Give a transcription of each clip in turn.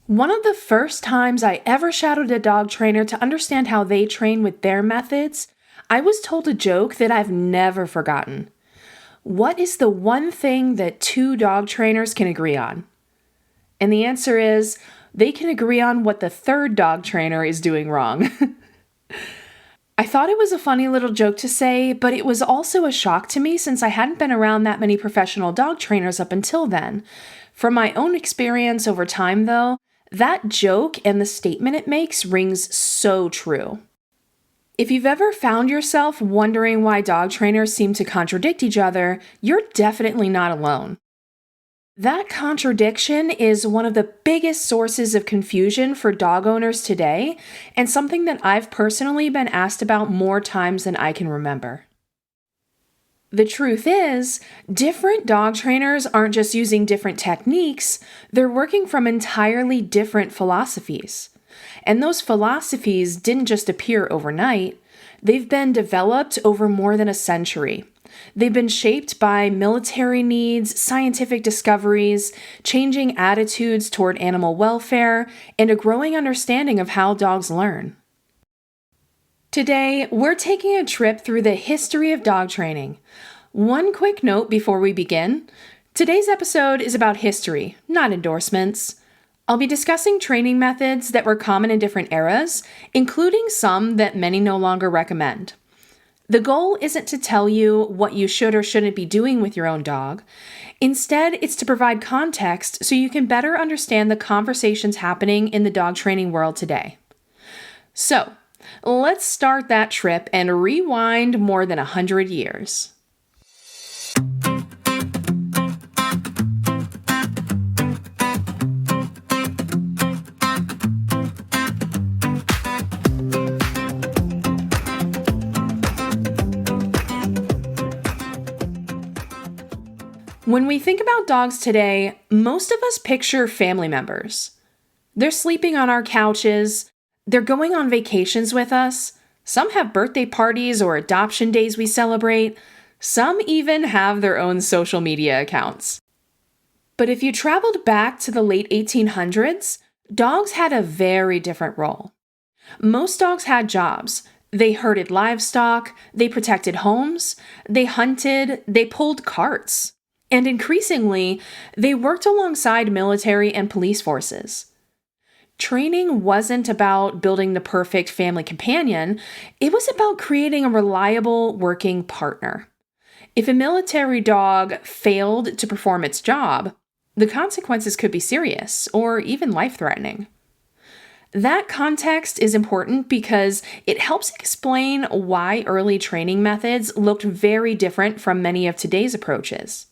One of the first times I ever shadowed a dog trainer to understand how they train with their methods, I was told a joke that I've never forgotten. What is the one thing that two dog trainers can agree on? And the answer is, they can agree on what the third dog trainer is doing wrong. I thought it was a funny little joke to say, but it was also a shock to me since I hadn't been around that many professional dog trainers up until then. From my own experience over time, though, that joke and the statement it makes rings so true. If you've ever found yourself wondering why dog trainers seem to contradict each other, you're definitely not alone. That contradiction is one of the biggest sources of confusion for dog owners today, and something that I've personally been asked about more times than I can remember. The truth is, different dog trainers aren't just using different techniques, they're working from entirely different philosophies. And those philosophies didn't just appear overnight, they've been developed over more than a century. They've been shaped by military needs, scientific discoveries, changing attitudes toward animal welfare, and a growing understanding of how dogs learn. Today, we're taking a trip through the history of dog training. One quick note before we begin. Today's episode is about history, not endorsements. I'll be discussing training methods that were common in different eras, including some that many no longer recommend. The goal isn't to tell you what you should or shouldn't be doing with your own dog. Instead, it's to provide context so you can better understand the conversations happening in the dog training world today. So, let's start that trip and rewind more than 100 years. When we think about dogs today, most of us picture family members. They're sleeping on our couches, they're going on vacations with us, some have birthday parties or adoption days we celebrate, some even have their own social media accounts. But if you traveled back to the late 1800s, dogs had a very different role. Most dogs had jobs. They herded livestock, they protected homes, they hunted, they pulled carts. And increasingly, they worked alongside military and police forces. Training wasn't about building the perfect family companion, it was about creating a reliable working partner. If a military dog failed to perform its job, the consequences could be serious or even life-threatening. That context is important because it helps explain why early training methods looked very different from many of today's approaches.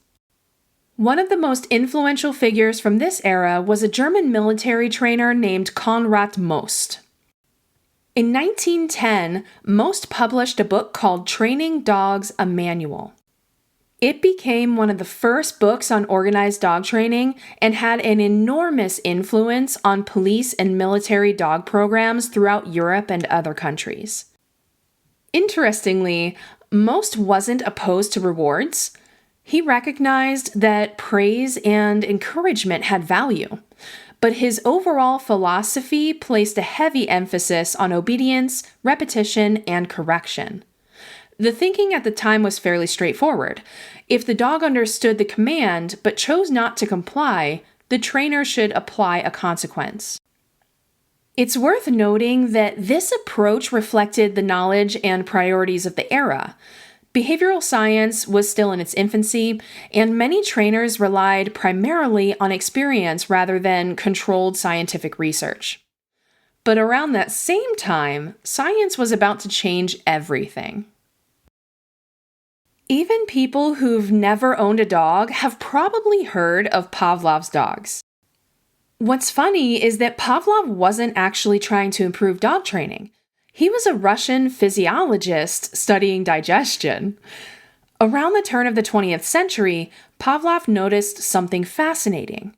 One of the most influential figures from this era was a German military trainer named Konrad Most. In 1910, Most published a book called Training Dogs: A Manual. It became one of the first books on organized dog training and had an enormous influence on police and military dog programs throughout Europe and other countries. Interestingly, Most wasn't opposed to rewards. He recognized that praise and encouragement had value, but his overall philosophy placed a heavy emphasis on obedience, repetition, and correction. The thinking at the time was fairly straightforward. If the dog understood the command but chose not to comply, the trainer should apply a consequence. It's worth noting that this approach reflected the knowledge and priorities of the era. Behavioral science was still in its infancy, and many trainers relied primarily on experience rather than controlled scientific research. But around that same time, science was about to change everything. Even people who've never owned a dog have probably heard of Pavlov's dogs. What's funny is that Pavlov wasn't actually trying to improve dog training. He was a Russian physiologist studying digestion. Around the turn of the 20th century, Pavlov noticed something fascinating.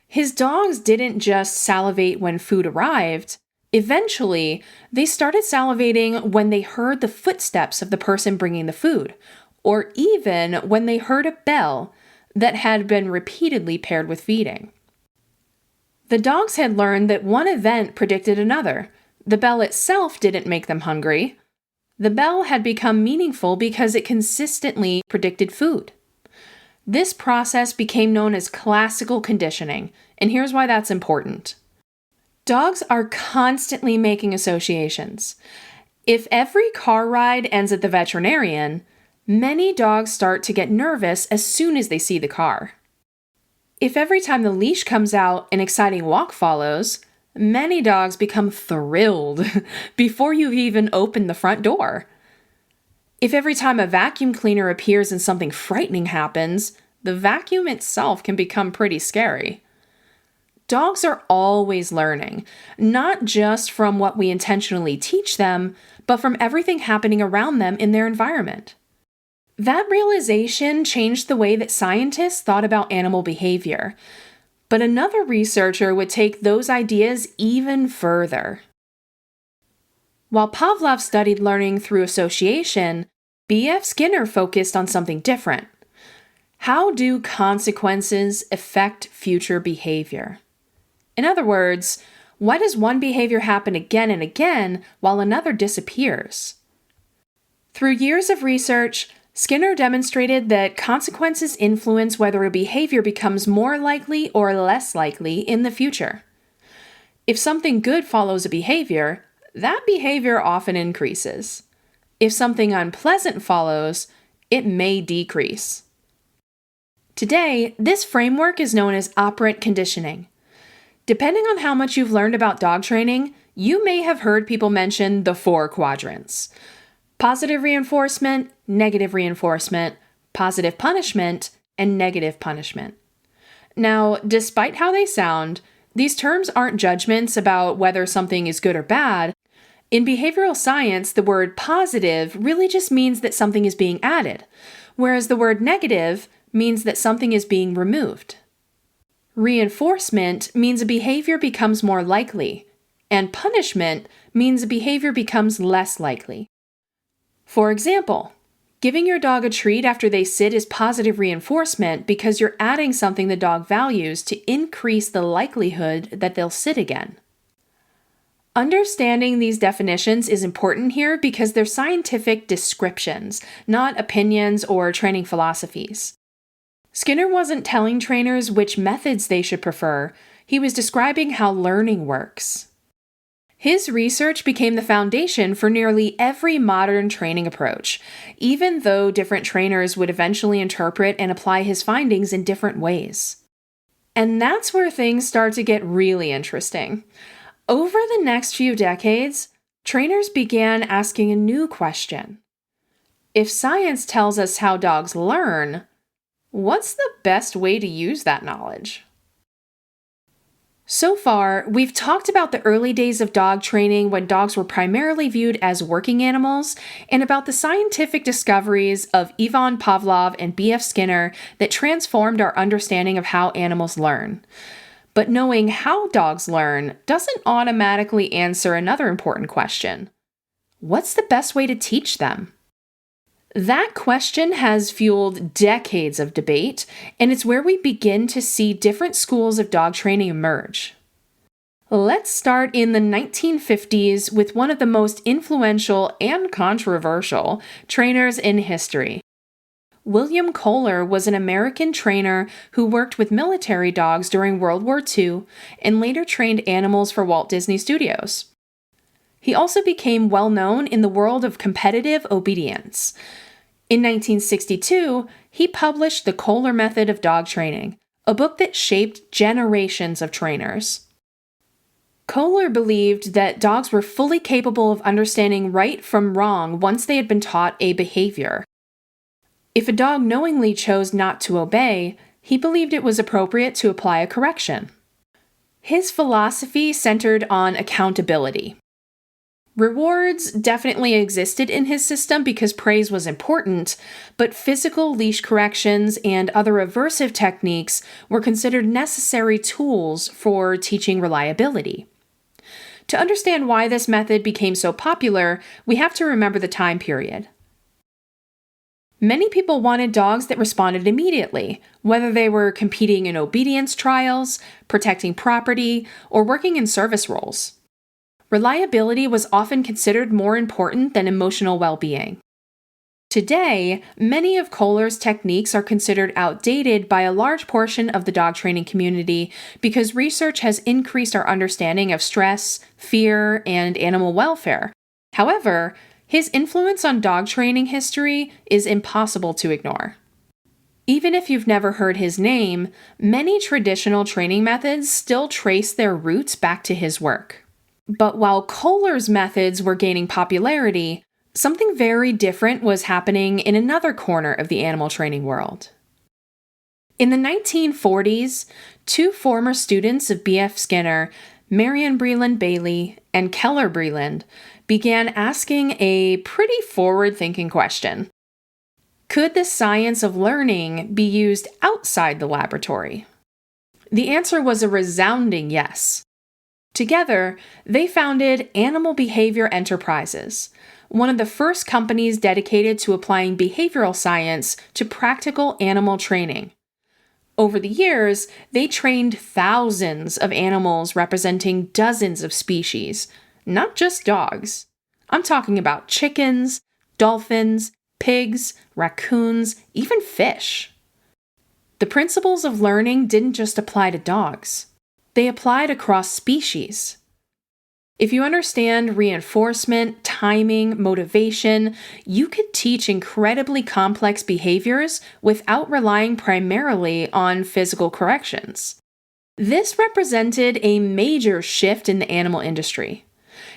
His dogs didn't just salivate when food arrived. Eventually, they started salivating when they heard the footsteps of the person bringing the food, or even when they heard a bell that had been repeatedly paired with feeding. The dogs had learned that one event predicted another. The bell itself didn't make them hungry. The bell had become meaningful because it consistently predicted food. This process became known as classical conditioning, and here's why that's important. Dogs are constantly making associations. If every car ride ends at the veterinarian, many dogs start to get nervous as soon as they see the car. If every time the leash comes out, an exciting walk follows, many dogs become thrilled before you've even opened the front door. If every time a vacuum cleaner appears and something frightening happens, the vacuum itself can become pretty scary. Dogs are always learning, not just from what we intentionally teach them, but from everything happening around them in their environment. That realization changed the way that scientists thought about animal behavior. But another researcher would take those ideas even further. While Pavlov studied learning through association, B.F. Skinner focused on something different. How do consequences affect future behavior? In other words, why does one behavior happen again and again while another disappears? Through years of research, Skinner demonstrated that consequences influence whether a behavior becomes more likely or less likely in the future. If something good follows a behavior, that behavior often increases. If something unpleasant follows, it may decrease. Today, this framework is known as operant conditioning. Depending on how much you've learned about dog training, you may have heard people mention the 4 quadrants: positive reinforcement, negative reinforcement, positive punishment, and negative punishment. Now, despite how they sound, these terms aren't judgments about whether something is good or bad. In behavioral science, the word positive really just means that something is being added, whereas the word negative means that something is being removed. Reinforcement means a behavior becomes more likely, and punishment means a behavior becomes less likely. For example, giving your dog a treat after they sit is positive reinforcement because you're adding something the dog values to increase the likelihood that they'll sit again. Understanding these definitions is important here because they're scientific descriptions, not opinions or training philosophies. Skinner wasn't telling trainers which methods they should prefer. He was describing how learning works. His research became the foundation for nearly every modern training approach, even though different trainers would eventually interpret and apply his findings in different ways. And that's where things start to get really interesting. Over the next few decades, trainers began asking a new question. If science tells us how dogs learn, what's the best way to use that knowledge? So far, we've talked about the early days of dog training when dogs were primarily viewed as working animals, and about the scientific discoveries of Ivan Pavlov and B.F. Skinner that transformed our understanding of how animals learn. But knowing how dogs learn doesn't automatically answer another important question. What's the best way to teach them? That question has fueled decades of debate, and it's where we begin to see different schools of dog training emerge. Let's start in the 1950s with one of the most influential and controversial trainers in history. William Koehler was an American trainer who worked with military dogs during World War II and later trained animals for Walt Disney Studios. He also became well known in the world of competitive obedience. In 1962, he published The Koehler Method of Dog Training, a book that shaped generations of trainers. Koehler believed that dogs were fully capable of understanding right from wrong once they had been taught a behavior. If a dog knowingly chose not to obey, he believed it was appropriate to apply a correction. His philosophy centered on accountability. Rewards definitely existed in his system because praise was important, but physical leash corrections and other aversive techniques were considered necessary tools for teaching reliability. To understand why this method became so popular, we have to remember the time period. Many people wanted dogs that responded immediately, whether they were competing in obedience trials, protecting property, or working in service roles. Reliability was often considered more important than emotional well-being. Today, many of Koehler's techniques are considered outdated by a large portion of the dog training community because research has increased our understanding of stress, fear, and animal welfare. However, his influence on dog training history is impossible to ignore. Even if you've never heard his name, many traditional training methods still trace their roots back to his work. But while Koehler's methods were gaining popularity, something very different was happening in another corner of the animal training world. In the 1940s, two former students of B.F. Skinner, Marion Breland Bailey and Koehler Breland, began asking a pretty forward-thinking question. Could the science of learning be used outside the laboratory? The answer was a resounding yes. Together, they founded Animal Behavior Enterprises, one of the first companies dedicated to applying behavioral science to practical animal training. Over the years, they trained thousands of animals representing dozens of species, not just dogs. I'm talking about chickens, dolphins, pigs, raccoons, even fish. The principles of learning didn't just apply to dogs. They applied across species. If you understand reinforcement, timing, motivation, you could teach incredibly complex behaviors without relying primarily on physical corrections. This represented a major shift in the animal industry.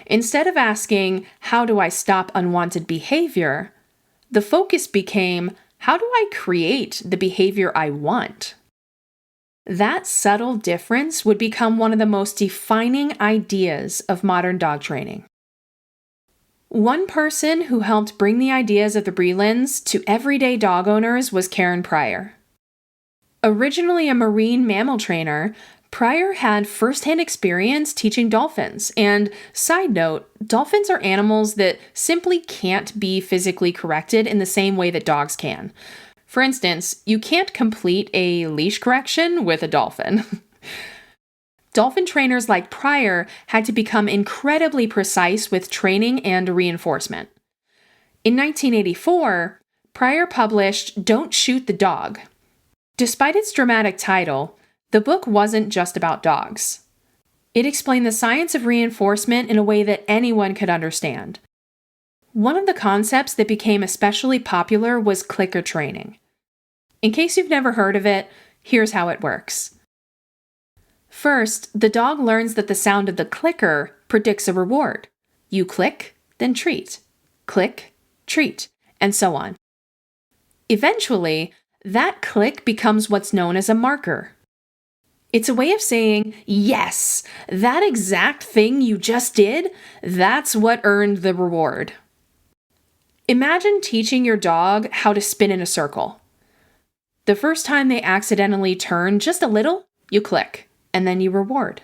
Instead of asking, how do I stop unwanted behavior? The focus became, how do I create the behavior I want? That subtle difference would become one of the most defining ideas of modern dog training. One person who helped bring the ideas of the Brelands to everyday dog owners was Karen Pryor. Originally a marine mammal trainer, Pryor had firsthand experience teaching dolphins, and side note, dolphins are animals that simply can't be physically corrected in the same way that dogs can. For instance, you can't complete a leash correction with a dolphin. Dolphin trainers like Pryor had to become incredibly precise with training and reinforcement. In 1984, Pryor published Don't Shoot the Dog. Despite its dramatic title, the book wasn't just about dogs. It explained the science of reinforcement in a way that anyone could understand. One of the concepts that became especially popular was clicker training. In case you've never heard of it, here's how it works. First, the dog learns that the sound of the clicker predicts a reward. You click, then treat. Click, treat, and so on. Eventually, that click becomes what's known as a marker. It's a way of saying, yes, that exact thing you just did, that's what earned the reward. Imagine teaching your dog how to spin in a circle. The first time they accidentally turn just a little, you click, and then you reward.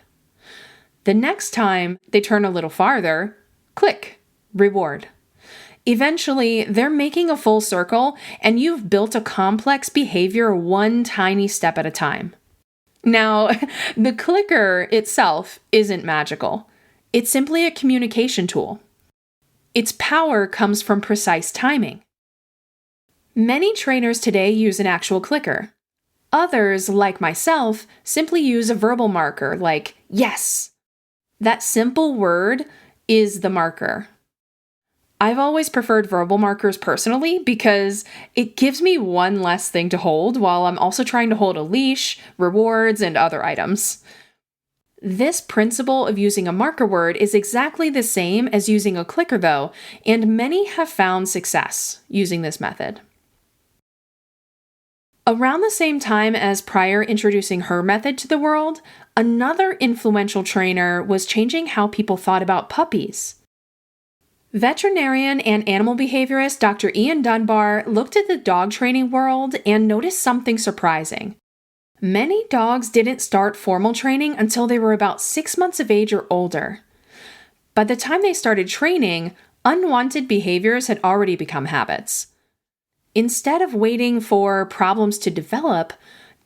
The next time they turn a little farther, click, reward. Eventually, they're making a full circle, and you've built a complex behavior one tiny step at a time. Now, the clicker itself isn't magical. It's simply a communication tool. Its power comes from precise timing. Many trainers today use an actual clicker. Others, like myself, simply use a verbal marker like yes. That simple word is the marker. I've always preferred verbal markers personally because it gives me one less thing to hold while I'm also trying to hold a leash, rewards, and other items. This principle of using a marker word is exactly the same as using a clicker though, and many have found success using this method. Around the same time as Pryor introducing her method to the world, another influential trainer was changing how people thought about puppies. Veterinarian and animal behaviorist Dr. Ian Dunbar looked at the dog training world and noticed something surprising. Many dogs didn't start formal training until they were about 6 months of age or older. By the time they started training, unwanted behaviors had already become habits. Instead of waiting for problems to develop,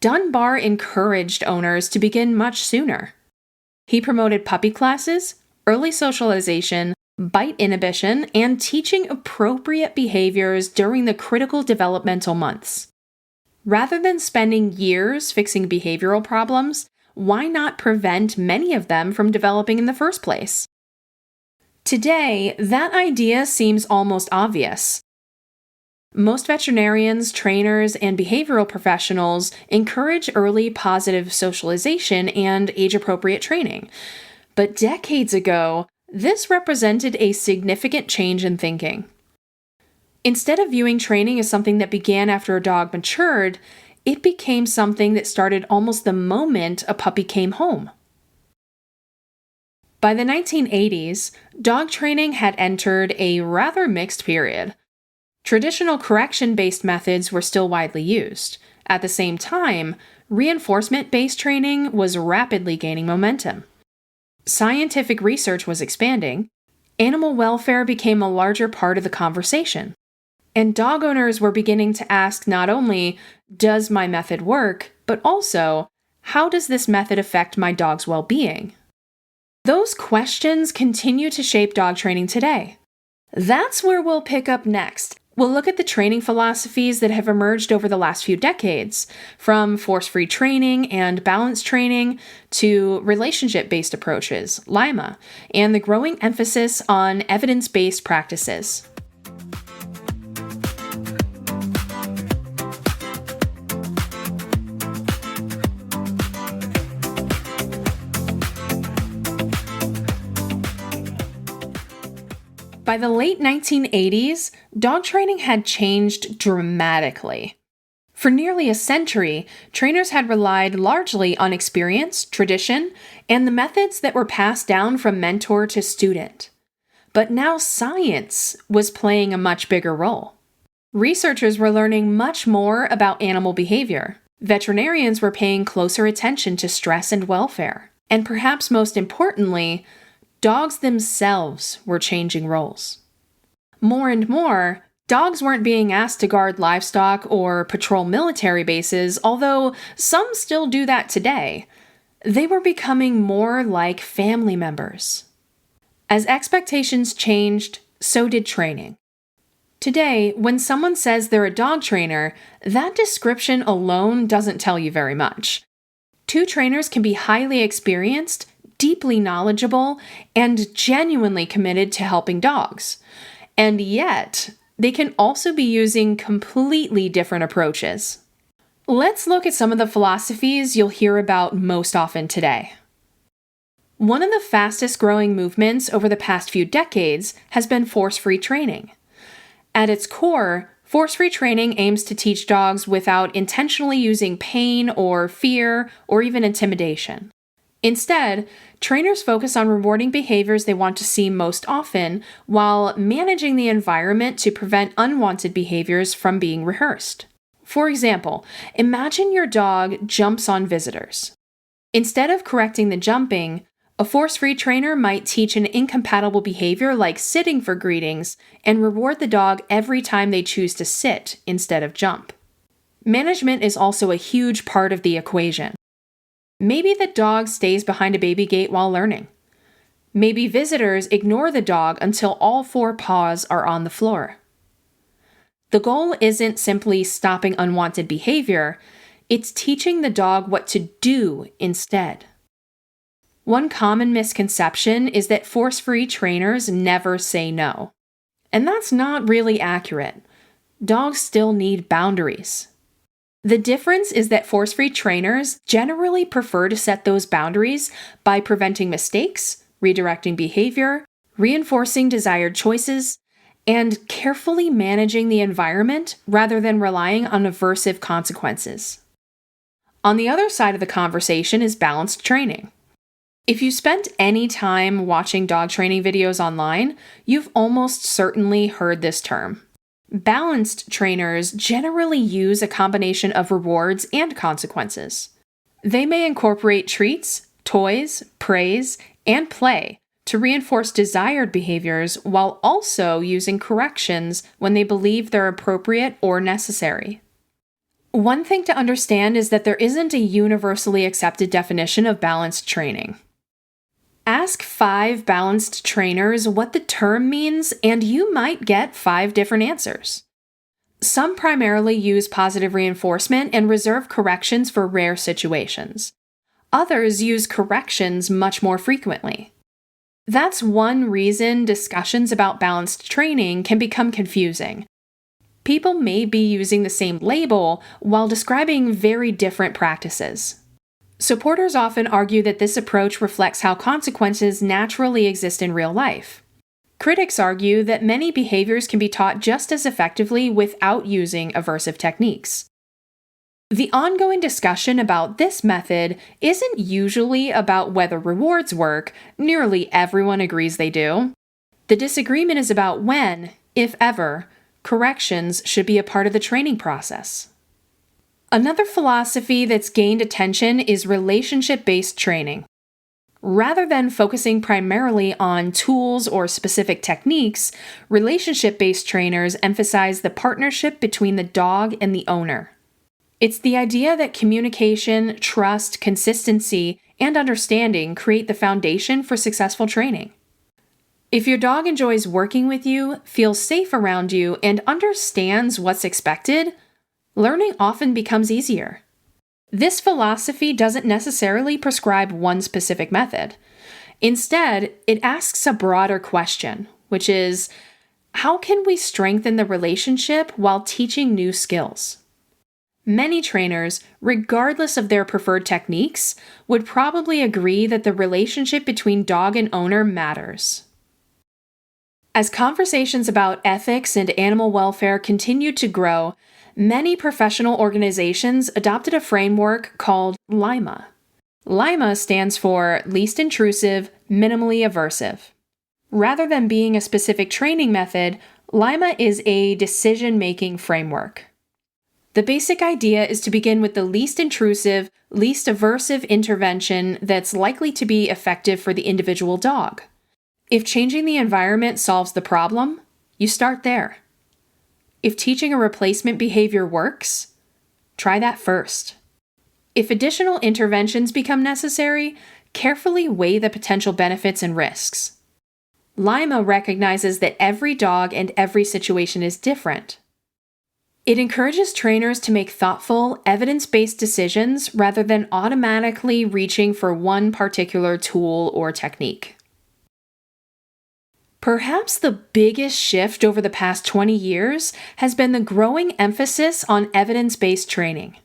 Dunbar encouraged owners to begin much sooner. He promoted puppy classes, early socialization, bite inhibition, and teaching appropriate behaviors during the critical developmental months. Rather than spending years fixing behavioral problems, why not prevent many of them from developing in the first place? Today, that idea seems almost obvious. Most veterinarians, trainers, and behavioral professionals encourage early positive socialization and age-appropriate training. But decades ago, this represented a significant change in thinking. Instead of viewing training as something that began after a dog matured, it became something that started almost the moment a puppy came home. By the 1980s, dog training had entered a rather mixed period. Traditional correction-based methods were still widely used. At the same time, reinforcement-based training was rapidly gaining momentum. Scientific research was expanding, animal welfare became a larger part of the conversation, and dog owners were beginning to ask not only, does my method work, but also, how does this method affect my dog's well-being? Those questions continue to shape dog training today. That's where we'll pick up next. We'll look at the training philosophies that have emerged over the last few decades, from force-free training and balance training to relationship-based approaches, LIMA, and the growing emphasis on evidence-based practices. By the late 1980s, dog training had changed dramatically. For nearly a century, trainers had relied largely on experience, tradition, and the methods that were passed down from mentor to student. But now science was playing a much bigger role. Researchers were learning much more about animal behavior. Veterinarians were paying closer attention to stress and welfare. And perhaps most importantly, dogs themselves were changing roles. More and more, dogs weren't being asked to guard livestock or patrol military bases, although some still do that today. They were becoming more like family members. As expectations changed, so did training. Today, when someone says they're a dog trainer, that description alone doesn't tell you very much. Two trainers can be highly experienced, deeply knowledgeable, and genuinely committed to helping dogs. And yet, they can also be using completely different approaches. Let's look at some of the philosophies you'll hear about most often today. One of the fastest growing movements over the past few decades has been force-free training. At its core, force-free training aims to teach dogs without intentionally using pain or fear or even intimidation. Instead, trainers focus on rewarding behaviors they want to see most often while managing the environment to prevent unwanted behaviors from being rehearsed. For example, imagine your dog jumps on visitors. Instead of correcting the jumping, a force-free trainer might teach an incompatible behavior like sitting for greetings and reward the dog every time they choose to sit instead of jump. Management is also a huge part of the equation. Maybe the dog stays behind a baby gate while learning. Maybe visitors ignore the dog until all four paws are on the floor. The goal isn't simply stopping unwanted behavior, it's teaching the dog what to do instead. One common misconception is that force-free trainers never say no. And that's not really accurate. Dogs still need boundaries. The difference is that force-free trainers generally prefer to set those boundaries by preventing mistakes, redirecting behavior, reinforcing desired choices, and carefully managing the environment rather than relying on aversive consequences. On the other side of the conversation is balanced training. If you spent any time watching dog training videos online, you've almost certainly heard this term. Balanced trainers generally use a combination of rewards and consequences. They may incorporate treats, toys, praise, and play to reinforce desired behaviors while also using corrections when they believe they're appropriate or necessary. One thing to understand is that there isn't a universally accepted definition of balanced training. Ask 5 balanced trainers what the term means, and you might get 5 different answers. Some primarily use positive reinforcement and reserve corrections for rare situations. Others use corrections much more frequently. That's one reason discussions about balanced training can become confusing. People may be using the same label while describing very different practices. Supporters often argue that this approach reflects how consequences naturally exist in real life. Critics argue that many behaviors can be taught just as effectively without using aversive techniques. The ongoing discussion about this method isn't usually about whether rewards work. Nearly everyone agrees they do. The disagreement is about when, if ever, corrections should be a part of the training process. Another philosophy that's gained attention is relationship-based training. Rather than focusing primarily on tools or specific techniques, relationship-based trainers emphasize the partnership between the dog and the owner. It's the idea that communication, trust, consistency, and understanding create the foundation for successful training. If your dog enjoys working with you, feels safe around you, and understands what's expected, learning often becomes easier. This philosophy doesn't necessarily prescribe one specific method. Instead, it asks a broader question, which is, how can we strengthen the relationship while teaching new skills? Many trainers, regardless of their preferred techniques, would probably agree that the relationship between dog and owner matters. As conversations about ethics and animal welfare continued to grow, many professional organizations adopted a framework called LIMA. LIMA stands for Least Intrusive, Minimally Aversive. Rather than being a specific training method, LIMA is a decision-making framework. The basic idea is to begin with the least intrusive, least aversive intervention that's likely to be effective for the individual dog. If changing the environment solves the problem, you start there. If teaching a replacement behavior works, try that first. If additional interventions become necessary, carefully weigh the potential benefits and risks. LIMA recognizes that every dog and every situation is different. It encourages trainers to make thoughtful, evidence-based decisions rather than automatically reaching for one particular tool or technique. Perhaps the biggest shift over the past 20 years has been the growing emphasis on evidence-based training.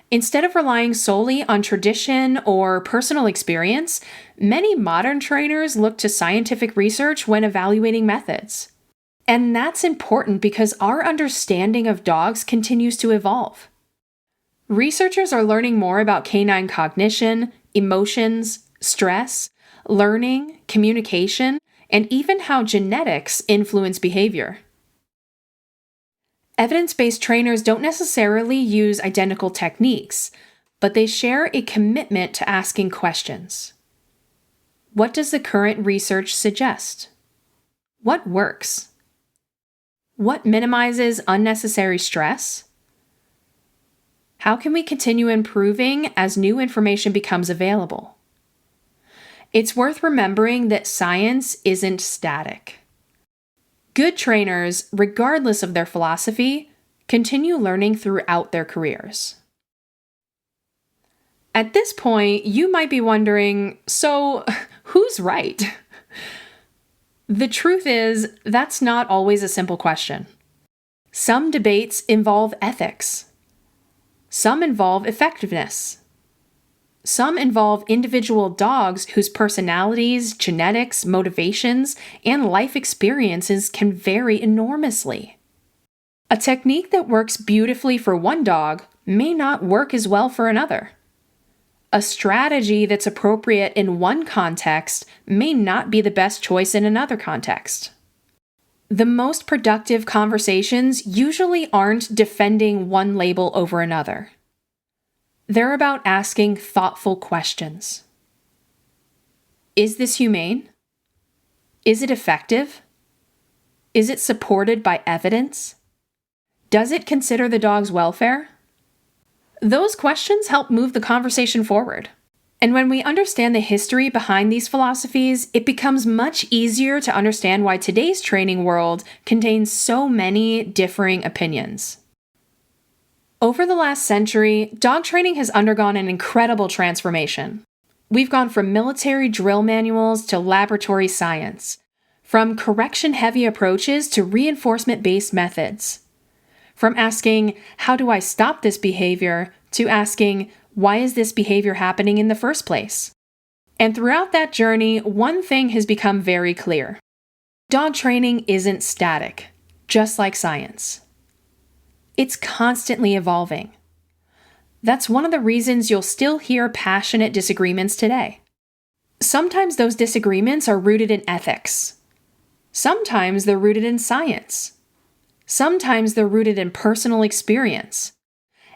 Instead of relying solely on tradition or personal experience, many modern trainers look to scientific research when evaluating methods. And that's important because our understanding of dogs continues to evolve. Researchers are learning more about canine cognition, emotions, stress, learning, communication, and even how genetics influence behavior. Evidence-based trainers don't necessarily use identical techniques, but they share a commitment to asking questions. What does the current research suggest? What works? What minimizes unnecessary stress? How can we continue improving as new information becomes available? It's worth remembering that science isn't static. Good trainers, regardless of their philosophy, continue learning throughout their careers. At this point, you might be wondering, so who's right? The truth is, that's not always a simple question. Some debates involve ethics. Some involve effectiveness. Some involve individual dogs whose personalities, genetics, motivations, and life experiences can vary enormously. A technique that works beautifully for one dog may not work as well for another. A strategy that's appropriate in one context may not be the best choice in another context. The most productive conversations usually aren't defending one label over another. They're about asking thoughtful questions. Is this humane? Is it effective? Is it supported by evidence? Does it consider the dog's welfare? Those questions help move the conversation forward. And when we understand the history behind these philosophies, it becomes much easier to understand why today's training world contains so many differing opinions. Over the last century, dog training has undergone an incredible transformation. We've gone from military drill manuals to laboratory science, from correction-heavy approaches to reinforcement-based methods, from asking, how do I stop this behavior, to asking, why is this behavior happening in the first place? And throughout that journey, one thing has become very clear. Dog training isn't static, just like science. It's constantly evolving. That's one of the reasons you'll still hear passionate disagreements today. Sometimes those disagreements are rooted in ethics. Sometimes they're rooted in science. Sometimes they're rooted in personal experience.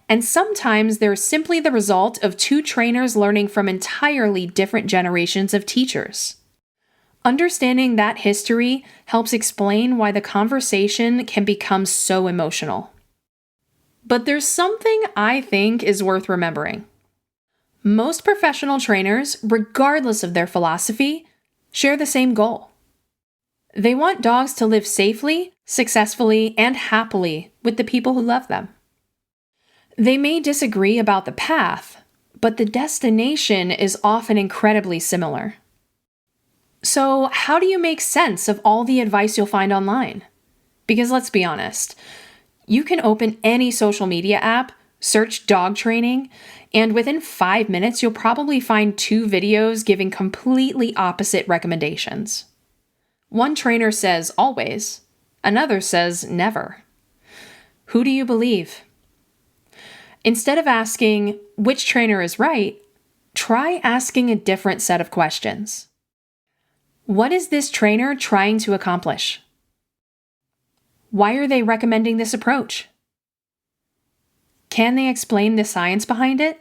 And sometimes they're simply the result of two trainers learning from entirely different generations of teachers. Understanding that history helps explain why the conversation can become so emotional. But there's something I think is worth remembering. Most professional trainers, regardless of their philosophy, share the same goal. They want dogs to live safely, successfully, and happily with the people who love them. They may disagree about the path, but the destination is often incredibly similar. So, how do you make sense of all the advice you'll find online? Because let's be honest, you can open any social media app, search dog training, and within 5 minutes you'll probably find 2 videos giving completely opposite recommendations. One trainer says always, another says never. Who do you believe? Instead of asking which trainer is right, try asking a different set of questions. What is this trainer trying to accomplish? Why are they recommending this approach? Can they explain the science behind it?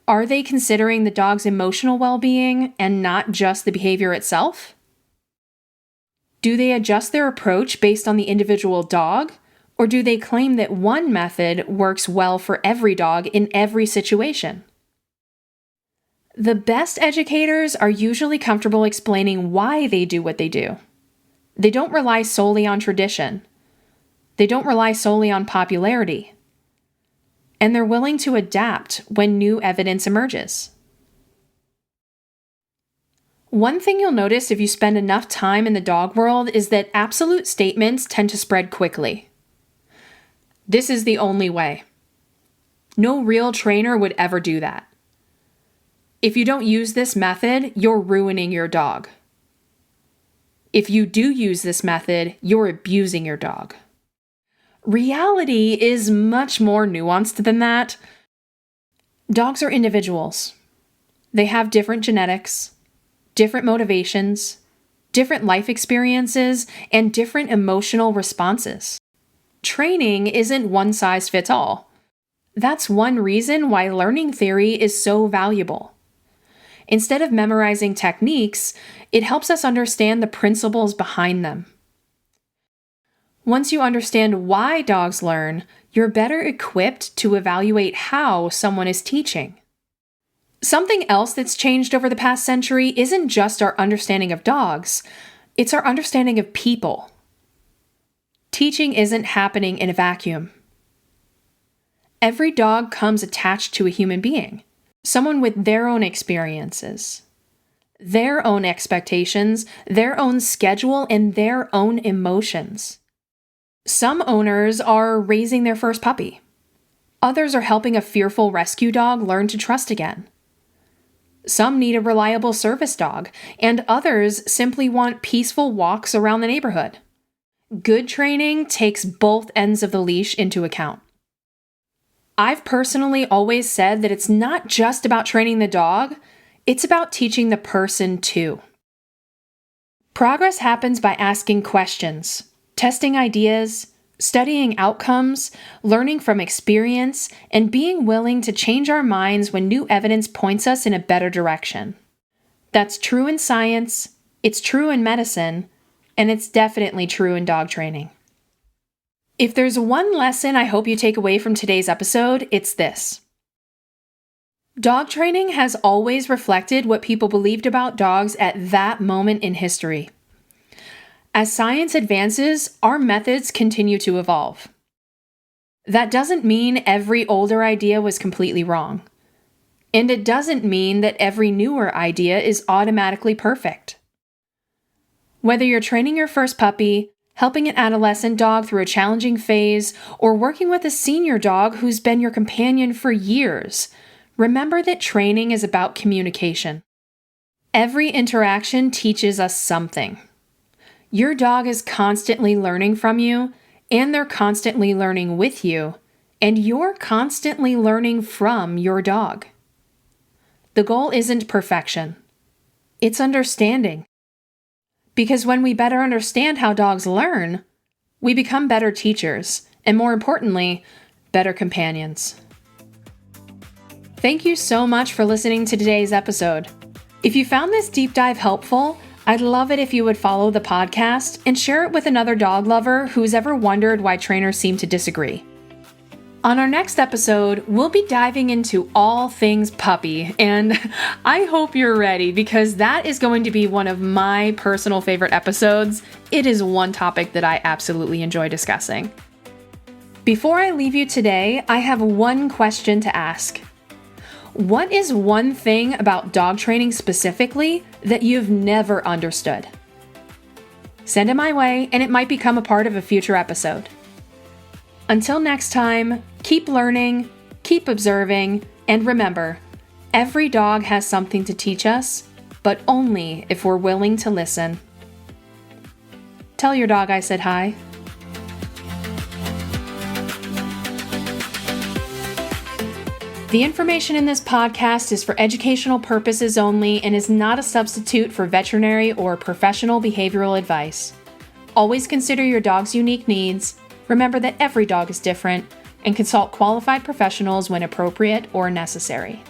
Are they considering the dog's emotional well-being and not just the behavior itself? Do they adjust their approach based on the individual dog? Or do they claim that one method works well for every dog in every situation? The best educators are usually comfortable explaining why they do what they do. They don't rely solely on tradition. They don't rely solely on popularity. And they're willing to adapt when new evidence emerges. One thing you'll notice if you spend enough time in the dog world is that absolute statements tend to spread quickly. This is the only way. No real trainer would ever do that. If you don't use this method, you're ruining your dog. If you do use this method, you're abusing your dog. Reality is much more nuanced than that. Dogs are individuals. They have different genetics, different motivations, different life experiences, and different emotional responses. Training isn't one size fits all. That's one reason why learning theory is so valuable. Instead of memorizing techniques, it helps us understand the principles behind them. Once you understand why dogs learn, you're better equipped to evaluate how someone is teaching. Something else that's changed over the past century isn't just our understanding of dogs, it's our understanding of people. Teaching isn't happening in a vacuum. Every dog comes attached to a human being, someone with their own experiences, their own expectations, their own schedule, and their own emotions. Some owners are raising their first puppy. Others are helping a fearful rescue dog learn to trust again. Some need a reliable service dog, and others simply want peaceful walks around the neighborhood. Good training takes both ends of the leash into account. I've personally always said that it's not just about training the dog, it's about teaching the person too. Progress happens by asking questions, testing ideas, studying outcomes, learning from experience, and being willing to change our minds when new evidence points us in a better direction. That's true in science, it's true in medicine, and it's definitely true in dog training. If there's one lesson I hope you take away from today's episode, it's this. Dog training has always reflected what people believed about dogs at that moment in history. As science advances, our methods continue to evolve. That doesn't mean every older idea was completely wrong. And it doesn't mean that every newer idea is automatically perfect. Whether you're training your first puppy, helping an adolescent dog through a challenging phase, or working with a senior dog who's been your companion for years, remember that training is about communication. Every interaction teaches us something. Your dog is constantly learning from you, and they're constantly learning with you, and you're constantly learning from your dog. The goal isn't perfection. It's understanding. Because when we better understand how dogs learn, we become better teachers, and more importantly, better companions. Thank you so much for listening to today's episode. If you found this deep dive helpful, I'd love it if you would follow the podcast and share it with another dog lover who's ever wondered why trainers seem to disagree. On our next episode, we'll be diving into all things puppy, and I hope you're ready because that is going to be one of my personal favorite episodes. It is one topic that I absolutely enjoy discussing. Before I leave you today, I have one question to ask. What is one thing about dog training specifically that you've never understood? Send it my way, and it might become a part of a future episode. Until next time, keep learning, keep observing, and remember, every dog has something to teach us, but only if we're willing to listen. Tell your dog I said hi. The information in this podcast is for educational purposes only and is not a substitute for veterinary or professional behavioral advice. Always consider your dog's unique needs, remember that every dog is different, and consult qualified professionals when appropriate or necessary.